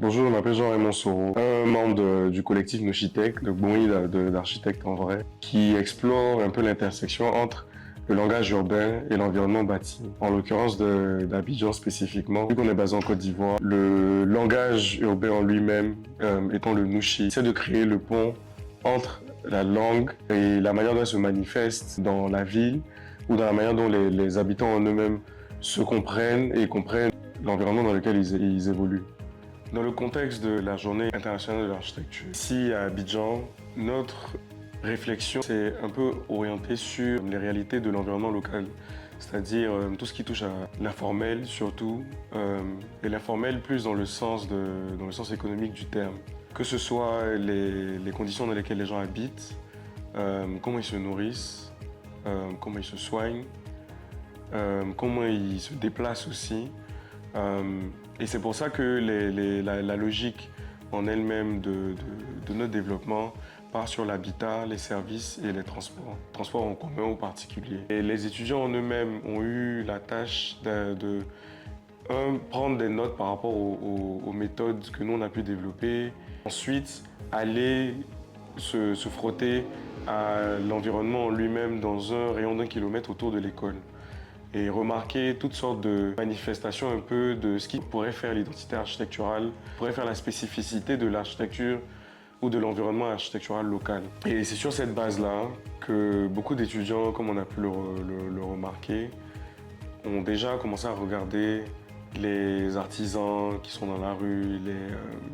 Bonjour, je m'appelle Jean-Raymond Soro, un membre du collectif Nochitech, de Bonny d'architectes en vrai, qui explore un peu l'intersection entre le langage urbain et l'environnement bâti. En l'occurrence d'Abidjan spécifiquement, vu qu'on est basé en Côte d'Ivoire, le langage urbain en lui-même, étant le Nushi, c'est de créer le pont entre la langue et la manière dont elle se manifeste dans la ville ou dans la manière dont les habitants en eux-mêmes se comprennent et comprennent l'environnement dans lequel ils évoluent. Dans le contexte de la Journée internationale de l'architecture, ici à Abidjan, notre réflexion s'est un peu orientée sur les réalités de l'environnement local, c'est-à-dire tout ce qui touche à l'informel surtout, et l'informel plus dans le sens économique du terme. Que ce soit les conditions dans lesquelles les gens habitent, comment ils se nourrissent, comment ils se soignent, comment ils se déplacent aussi. Et c'est pour ça que la logique en elle-même de notre développement part sur l'habitat, les services et les transports en commun ou particulier. Et les étudiants en eux-mêmes ont eu la tâche de prendre des notes par rapport aux méthodes que nous on a pu développer. Ensuite, aller se frotter à l'environnement en lui-même dans un rayon d'1 kilomètre autour de l'école. Et remarquer toutes sortes de manifestations un peu de ce qui pourrait faire l'identité architecturale, pourrait faire la spécificité de l'architecture ou de l'environnement architectural local. Et c'est sur cette base-là que beaucoup d'étudiants, comme on a pu le remarquer, ont déjà commencé à regarder les artisans qui sont dans la rue,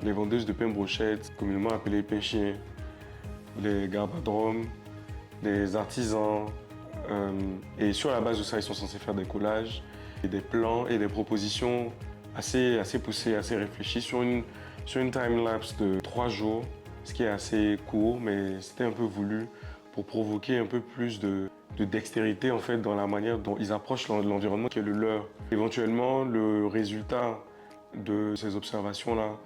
les vendeuses de pain brochettes, communément appelées pain chiens, les garbadromes, les artisans. Et sur la base de ça, ils sont censés faire des collages, et des plans et des propositions assez poussées, assez réfléchies sur une time-lapse de 3 jours, ce qui est assez court, mais c'était un peu voulu pour provoquer un peu plus de dextérité en fait, dans la manière dont ils approchent l'environnement qui est le leur. Éventuellement, le résultat de ces observations-là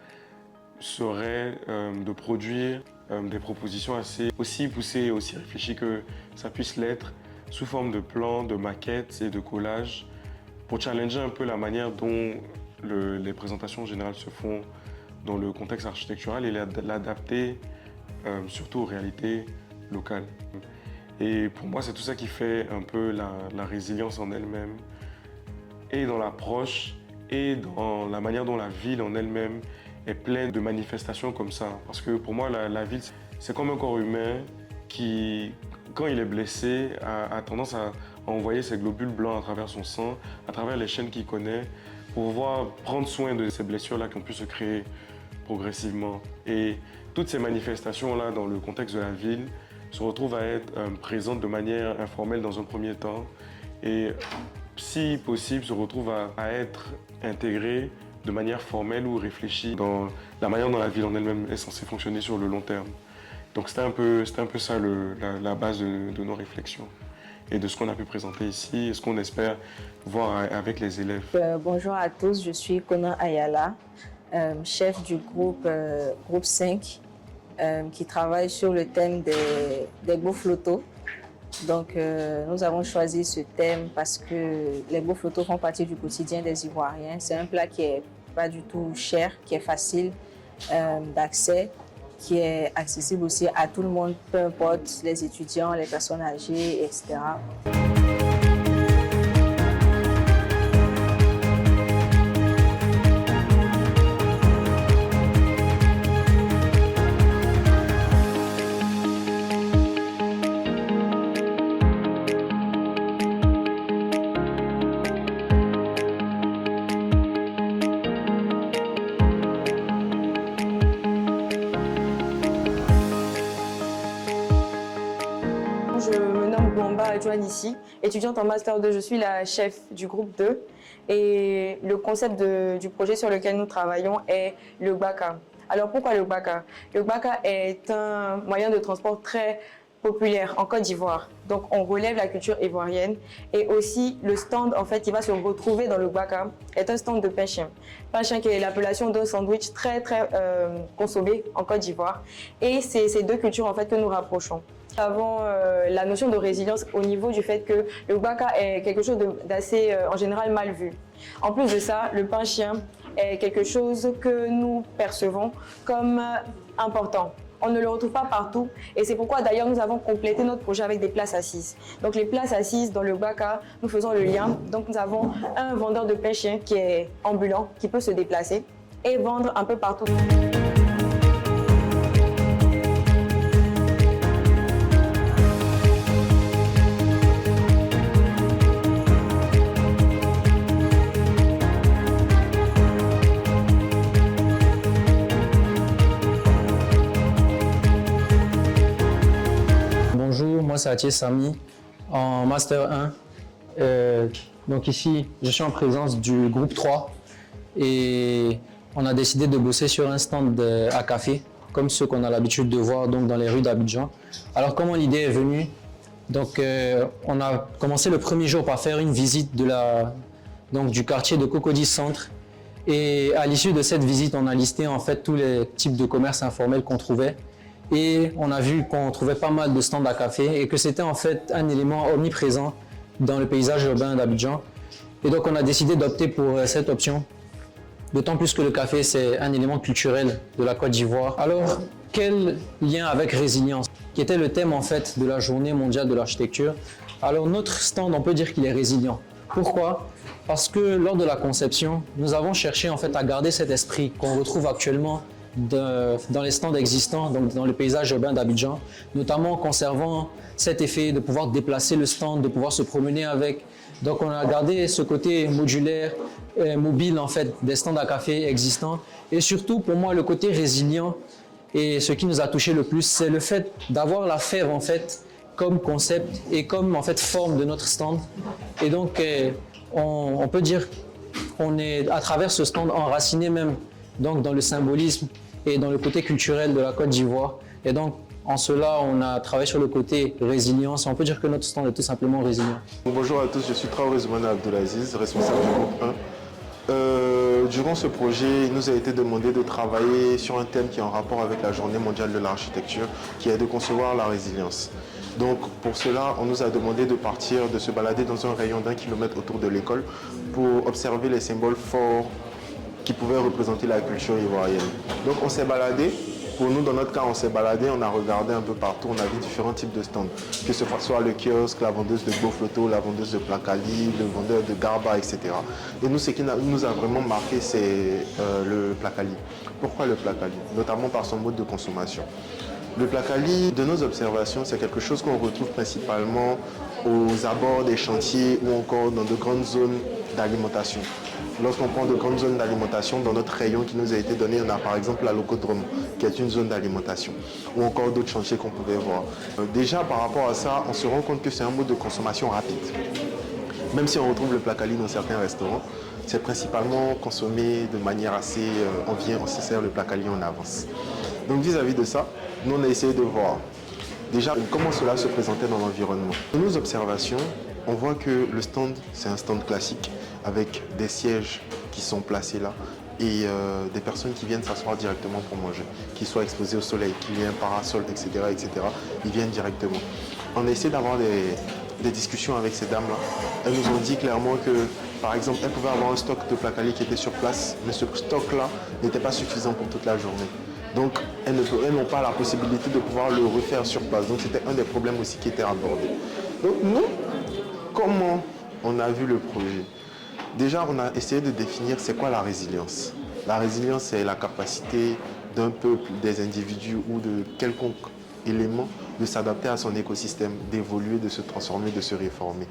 serait de produire des propositions aussi poussées et aussi réfléchies que ça puisse l'être, sous forme de plans, de maquettes et de collages, pour challenger un peu la manière dont les présentations générales se font dans le contexte architectural et l'adapter surtout aux réalités locales. Et pour moi, c'est tout ça qui fait un peu la résilience en elle-même, et dans l'approche, et dans la manière dont la ville en elle-même est pleine de manifestations comme ça. Parce que pour moi, la ville, c'est comme un corps humain qui, quand il est blessé, a tendance à envoyer ses globules blancs à travers son sang, à travers les chaînes qu'il connaît, pour pouvoir prendre soin de ces blessures-là qui ont pu se créer progressivement. Et toutes ces manifestations-là, dans le contexte de la ville, se retrouvent à être présentes de manière informelle dans un premier temps, et si possible, se retrouvent à être intégrées de manière formelle ou réfléchie dans la manière dont la ville en elle-même est censée fonctionner sur le long terme. Donc c'était un peu ça la base de nos réflexions et de ce qu'on a pu présenter ici et ce qu'on espère voir avec les élèves. Bonjour à tous, je suis Conan Ayala, chef du groupe 5 qui travaille sur le thème des beaux flottos. Donc nous avons choisi ce thème parce que les beaux flottos font partie du quotidien des Ivoiriens. C'est un plat qui n'est pas du tout cher, qui est facile d'accès, qui est accessible aussi à tout le monde, peu importe les étudiants, les personnes âgées, etc. Je me nomme Gomba Adjoine ici, étudiante en Master 2. Je suis la chef du groupe 2 et le concept du projet sur lequel nous travaillons est le Gbaka. Alors pourquoi le Gbaka? Le Gbaka est un moyen de transport très populaire en Côte d'Ivoire. Donc on relève la culture ivoirienne et aussi le stand en fait qui va se retrouver dans le Gbaka est un stand de pain chien. Pain chien qui est l'appellation d'un sandwich très consommé en Côte d'Ivoire, et c'est ces deux cultures en fait que nous rapprochons. Nous avons la notion de résilience au niveau du fait que le Gbaka est quelque chose d'assez en général mal vu. En plus de ça, le pain chien est quelque chose que nous percevons comme important. On ne le retrouve pas partout et c'est pourquoi d'ailleurs nous avons complété notre projet avec des places assises. Donc les places assises dans le Gbaka, nous faisons le lien. Donc nous avons un vendeur de pain chien qui est ambulant, qui peut se déplacer et vendre un peu partout. Bonjour, moi c'est Atier Sami, en Master 1. Donc ici, je suis en présence du groupe 3 et on a décidé de bosser sur un stand à café, comme ceux qu'on a l'habitude de voir donc, dans les rues d'Abidjan. Alors comment l'idée est venue? Donc on a commencé le premier jour par faire une visite du quartier de Cocody Centre. Et à l'issue de cette visite, on a listé en fait tous les types de commerces informels qu'on trouvait. Et on a vu qu'on trouvait pas mal de stands à café et que c'était en fait un élément omniprésent dans le paysage urbain d'Abidjan. Et donc on a décidé d'opter pour cette option, d'autant plus que le café c'est un élément culturel de la Côte d'Ivoire. Alors quel lien avec résilience, qui était le thème en fait de la journée mondiale de l'architecture. Alors notre stand, on peut dire qu'il est résilient. Pourquoi? Parce que lors de la conception, nous avons cherché en fait à garder cet esprit qu'on retrouve actuellement dans les stands existants, donc dans le paysage urbain d'Abidjan, notamment en conservant cet effet de pouvoir déplacer le stand, de pouvoir se promener avec. Donc on a gardé ce côté modulaire, mobile en fait, des stands à café existants. Et surtout pour moi le côté résilient, et ce qui nous a touché le plus, c'est le fait d'avoir la fève en fait comme concept et comme en fait forme de notre stand. Et donc on peut dire qu'on est à travers ce stand enraciné même donc dans le symbolisme et dans le côté culturel de la Côte d'Ivoire. Et donc, en cela, on a travaillé sur le côté résilience. On peut dire que notre stand est tout simplement résilient. Bonjour à tous, je suis Traoré Zoumana Abdelaziz, responsable du groupe 1. Durant ce projet, il nous a été demandé de travailler sur un thème qui est en rapport avec la Journée mondiale de l'architecture, qui est de concevoir la résilience. Donc pour cela, on nous a demandé de partir, de se balader dans un rayon d'1 kilomètre autour de l'école pour observer les symboles forts qui pouvaient représenter la culture ivoirienne. Donc on s'est baladé, pour nous dans notre cas on s'est baladé, on a regardé un peu partout, on a vu différents types de stands, que ce soit le kiosque, la vendeuse de Bofloto, la vendeuse de Placali, le vendeur de Garba, etc. Et nous, ce qui nous a vraiment marqué, c'est le Placali. Pourquoi le Placali? Notamment par son mode de consommation. Le Placali, de nos observations, c'est quelque chose qu'on retrouve principalement aux abords des chantiers ou encore dans de grandes zones d'alimentation. Lorsqu'on prend de grandes zones d'alimentation, dans notre rayon qui nous a été donné, on a par exemple la Locodrome, qui est une zone d'alimentation, ou encore d'autres chantiers qu'on pouvait voir. Déjà, par rapport à ça, on se rend compte que c'est un mode de consommation rapide. Même si on retrouve le Placali dans certains restaurants, c'est principalement consommé de manière assez... on se sert le Placali en avance. Donc vis-à-vis de ça, nous on a essayé de voir déjà comment cela se présentait dans l'environnement. Dans nos observations, on voit que le stand, c'est un stand classique avec des sièges qui sont placés là et des personnes qui viennent s'asseoir directement pour manger, qu'ils soient exposés au soleil, qu'il y ait un parasol, etc., etc. Ils viennent directement. On a essayé d'avoir des discussions avec ces dames-là. Elles nous ont dit clairement que, par exemple, elles pouvaient avoir un stock de Placali qui était sur place, mais ce stock-là n'était pas suffisant pour toute la journée. Donc, elles n'ont pas la possibilité de pouvoir le refaire sur place. Donc, c'était un des problèmes aussi qui était abordé. Donc, nous, comment on a vu le projet? Déjà, on a essayé de définir c'est quoi la résilience. La résilience, c'est la capacité d'un peuple, des individus ou de quelconque élément de s'adapter à son écosystème, d'évoluer, de se transformer, de se réformer.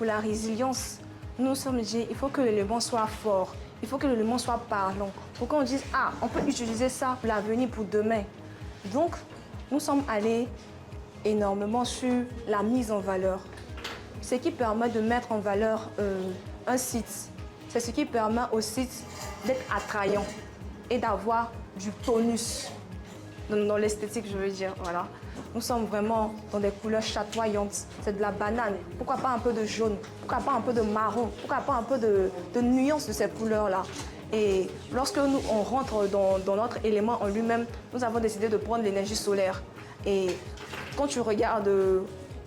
La résilience, il faut que l'élément soit fort, il faut que l'élément soit parlant, pour qu'on dise « Ah, on peut utiliser ça pour l'avenir, pour demain ». Donc, nous sommes allés énormément sur la mise en valeur, ce qui permet de mettre en valeur un site. c'est ce qui permet au site d'être attrayant et d'avoir du tonus dans l'esthétique, je veux dire. Voilà. Nous sommes vraiment dans des couleurs chatoyantes. C'est de la banane. Pourquoi pas un peu de jaune? Pourquoi pas un peu de marron? Pourquoi pas un peu de nuance de ces couleurs-là? Et lorsque on rentre dans notre élément en lui-même, nous avons décidé de prendre l'énergie solaire. Et quand tu regardes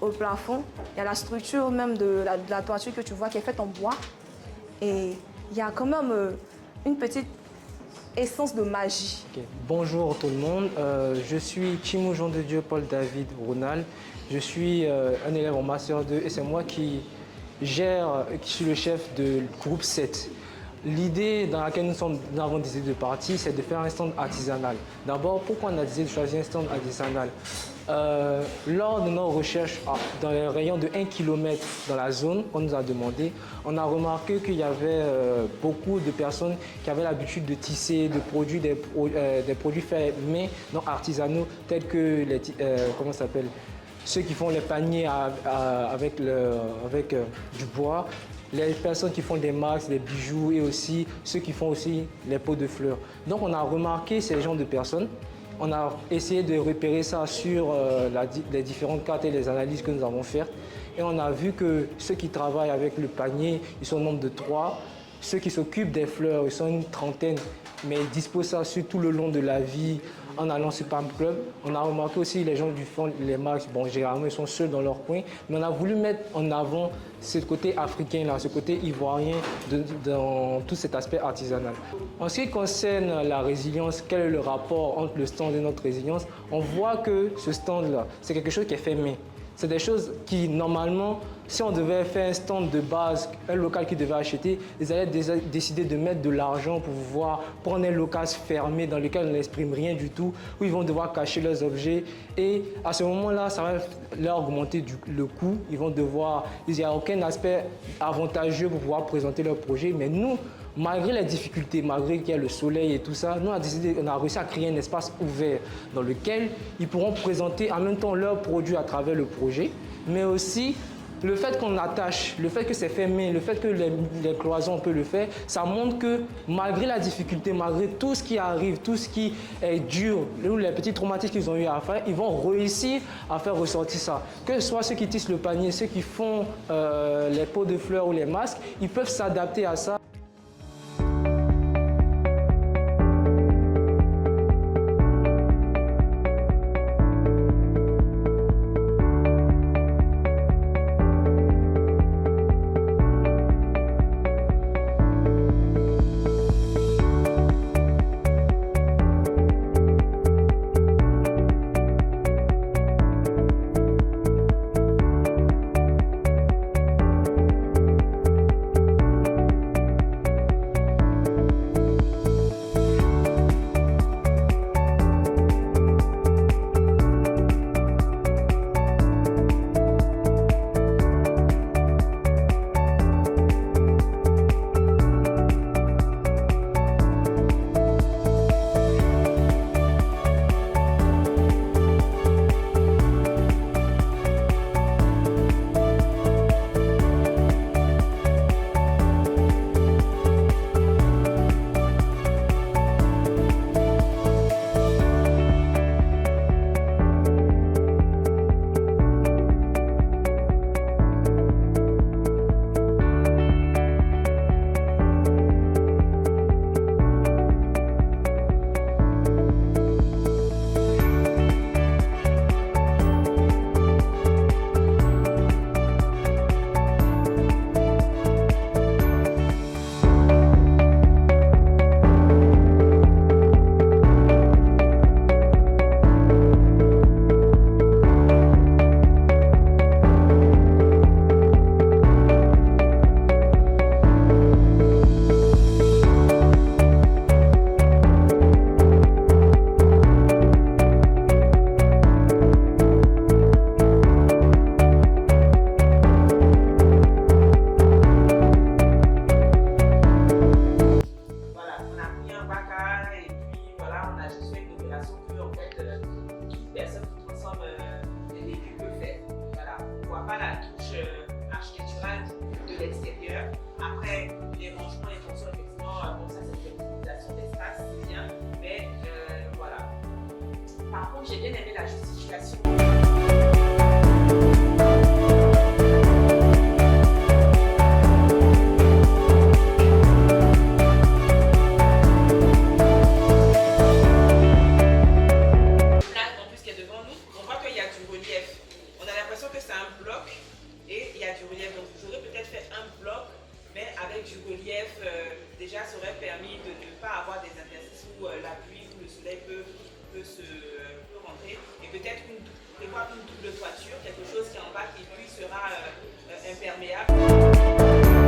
au plafond, il y a la structure même de la toiture que tu vois qui est faite en bois. Et il y a quand même une petite essence de magie. Okay. Bonjour tout le monde, je suis Chimou Jean de Dieu Paul David Ronald. Je suis un élève en Master 2 et c'est moi qui suis le chef de groupe 7. L'idée dans laquelle nous avons décidé de partir, c'est de faire un stand artisanal. D'abord, pourquoi on a décidé de choisir un stand artisanal? Lors de nos recherches dans les rayons de 1 km dans la zone qu'on nous a demandé, on a remarqué qu'il y avait beaucoup de personnes qui avaient l'habitude de tisser, de produire des produits faits main, non artisanaux, tels que les, comment ça s'appelle, ceux qui font les paniers avec du bois, les personnes qui font des masques, des bijoux et aussi ceux qui font aussi les pots de fleurs. Donc on a remarqué ces genres de personnes. On a essayé de repérer ça sur les différentes cartes et les analyses que nous avons faites. Et on a vu que ceux qui travaillent avec le panier, ils sont au nombre de 3. Ceux qui s'occupent des fleurs, ils sont une trentaine. Mais ils disposent ça sur tout le long de la vie en allant sur Palm Club. On a remarqué aussi les gens qui font les marques, bon, généralement ils sont seuls dans leur coin. Mais on a voulu mettre en avant ce côté africain, là, ce côté ivoirien dans tout cet aspect artisanal. En ce qui concerne la résilience, quel est le rapport entre le stand et notre résilience? On voit que ce stand-là, c'est quelque chose qui est fait main. C'est des choses qui, normalement, si on devait faire un stand de base, un local qui devait acheter, ils allaient décider de mettre de l'argent pour pouvoir prendre un local fermé dans lequel on n'exprime rien du tout, où ils vont devoir cacher leurs objets. Et à ce moment-là, ça va leur augmenter le coût. Ils vont devoir, il n'y a aucun aspect avantageux pour pouvoir présenter leur projet. Mais nous, malgré les difficultés, malgré qu'il y a le soleil et tout ça, nous on a réussi à créer un espace ouvert dans lequel ils pourront présenter en même temps leurs produits à travers le projet, mais aussi le fait qu'on attache, le fait que c'est fait main, le fait que les cloisons on peut le faire, ça montre que malgré la difficulté, malgré tout ce qui arrive, tout ce qui est dur, les petits traumatismes qu'ils ont eu à faire, ils vont réussir à faire ressortir ça. Que ce soit ceux qui tissent le panier, ceux qui font les pots de fleurs ou les masques, ils peuvent s'adapter à ça. Pas la touche architecturale de l'extérieur. Après, les rangements, les fonctions, effectivement, bon, ça c'est une utilisation d'espace, c'est bien, mais voilà. Par contre, j'ai bien aimé la justification. Déjà, ça aurait permis de ne pas avoir des interstices où la pluie ou le soleil peut rentrer, et peut-être prévoir une double toiture, quelque chose qui est en bas qui lui sera imperméable.